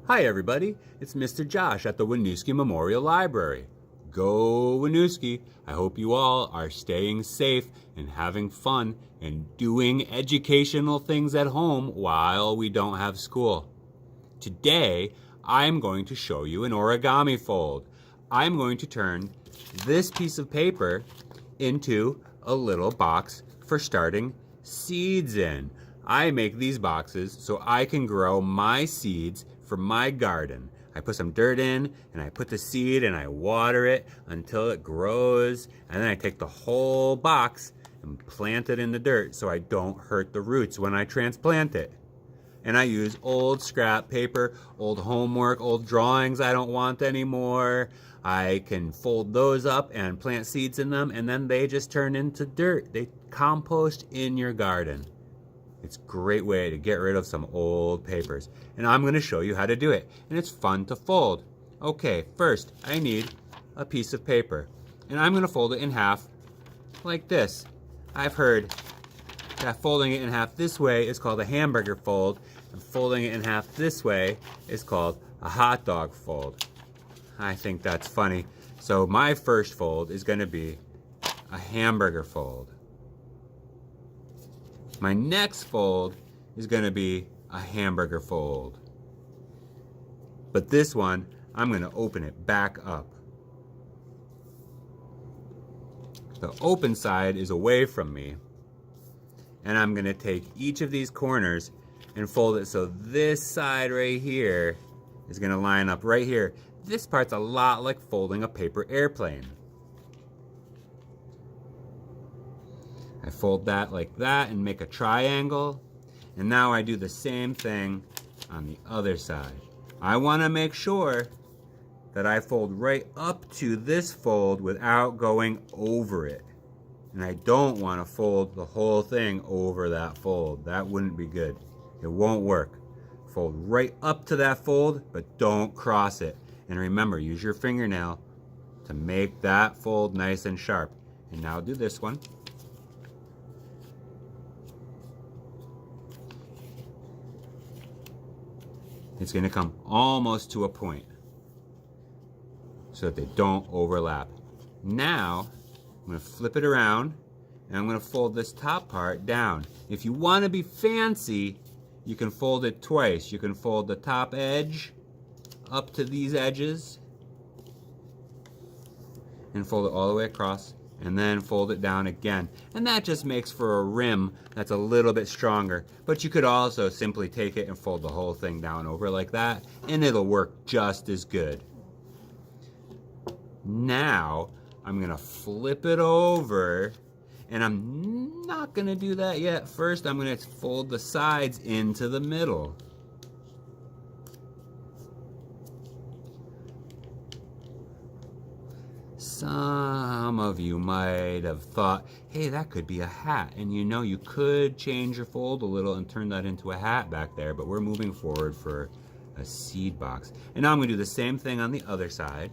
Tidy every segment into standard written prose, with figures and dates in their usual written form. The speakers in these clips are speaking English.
Hi everybody, it's Mr. Josh at the Winooski Memorial Library. Go Winooski! I hope you all are staying safe and having fun and doing educational things at home while we don't have school. Today, I'm going to show you an origami fold. I'm going to turn this piece of paper into a little box for starting seeds in. I make these boxes so I can grow my seeds for my garden. I put some dirt in and I put the seed and I water it until it grows, and then I take the whole box and plant it in the dirt so I don't hurt the roots when I transplant it. And I use old scrap paper, old homework, old drawings I don't want anymore. I can fold those up and plant seeds in them, and then they just turn into dirt. They compost in your garden. It's a great way to get rid of some old papers. And I'm going to show you how to do it. And it's fun to fold. Okay, first I need a piece of paper. And I'm going to fold it in half like this. I've heard that folding it in half this way is called a hamburger fold, and folding it in half this way is called a hot dog fold. I think that's funny. So my first fold is going to be a hamburger fold. My next fold is going to be a hamburger fold. But this one, I'm going to open it back up. The open side is away from me. And I'm going to take each of these corners and fold it so this side right here is going to line up right here. This part's a lot like folding a paper airplane. I fold that like that and make a triangle. And now I do the same thing on the other side. I want to make sure that I fold right up to this fold without going over it. And I don't want to fold the whole thing over that fold. That wouldn't be good. It won't work. Fold right up to that fold, but don't cross it. And remember, use your fingernail to make that fold nice and sharp. And now do this one. It's going to come almost to a point so that they don't overlap. Now, I'm going to flip it around and I'm going to fold this top part down. If you want to be fancy, you can fold it twice. You can fold the top edge up to these edges and fold it all the way across, and then fold it down again. And that just makes for a rim that's a little bit stronger. But you could also simply take it and fold the whole thing down over like that, and it'll work just as good. Now, I'm gonna flip it over, and I'm not gonna do that yet. First, I'm gonna fold the sides into the middle. Some of you might have thought, hey, that could be a hat. And you know, you could change your fold a little and turn that into a hat back there, but we're moving forward for a seed box. And now I'm gonna do the same thing on the other side.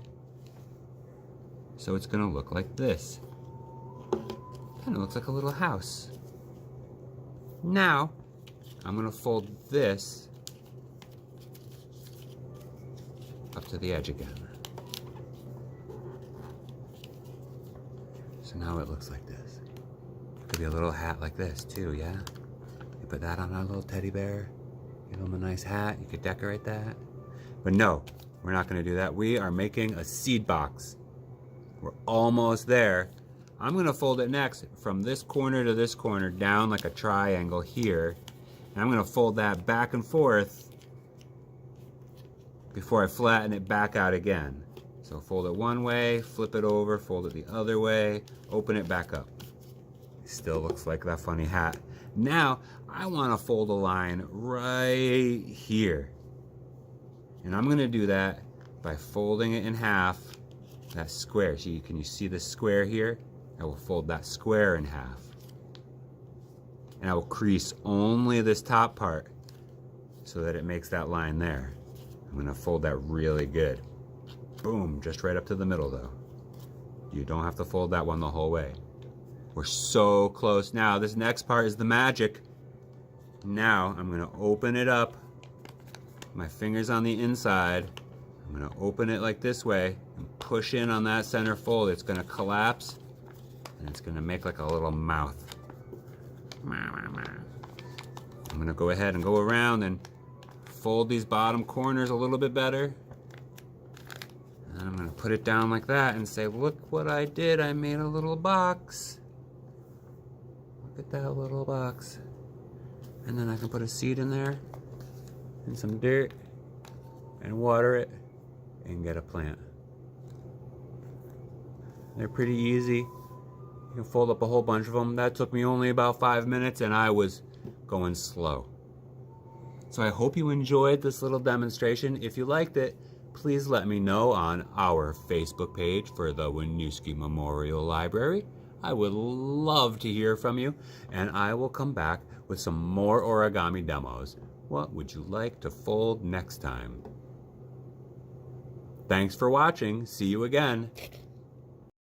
So it's gonna look like this. Kind of looks like a little house. Now, I'm gonna fold this up to the edge again. So now it looks like this. Could be a little hat like this too, yeah? You put that on our little teddy bear, give him a nice hat, you could decorate that. But no, we're not gonna do that. We are making a seed box. We're almost there. I'm gonna fold it next from this corner to this corner down like a triangle here. And I'm gonna fold that back and forth before I flatten it back out again. So fold it one way, flip it over, fold it the other way, open it back up. Still looks like that funny hat. Now, I want to fold a line right here. And I'm going to do that by folding it in half, that square. See, can you see this square here? I will fold that square in half. And I will crease only this top part so that it makes that line there. I'm going to fold that really good. Boom, just right up to the middle though. You don't have to fold that one the whole way. We're so close. Now, this next part is the magic. Now, I'm gonna open it up My finger's on the inside. I'm gonna open it like this way and push in on that center fold. It's gonna collapse and it's gonna make like a little mouth. I'm gonna go ahead and go around and fold these bottom corners a little bit better. And I'm gonna put it down like that and say, look what I did. I made a little box. Look at that little box. And then I can put a seed in there and some dirt and water it and get a plant. They're pretty easy. You can fold up a whole bunch of them. That took me only about 5 minutes and I was going slow. So I hope you enjoyed this little demonstration. If you liked it, please let me know on our Facebook page for the Winooski Memorial Library. I would love to hear from you, and I will come back with some more origami demos. What would you like to fold next time? Thanks for watching. See you again.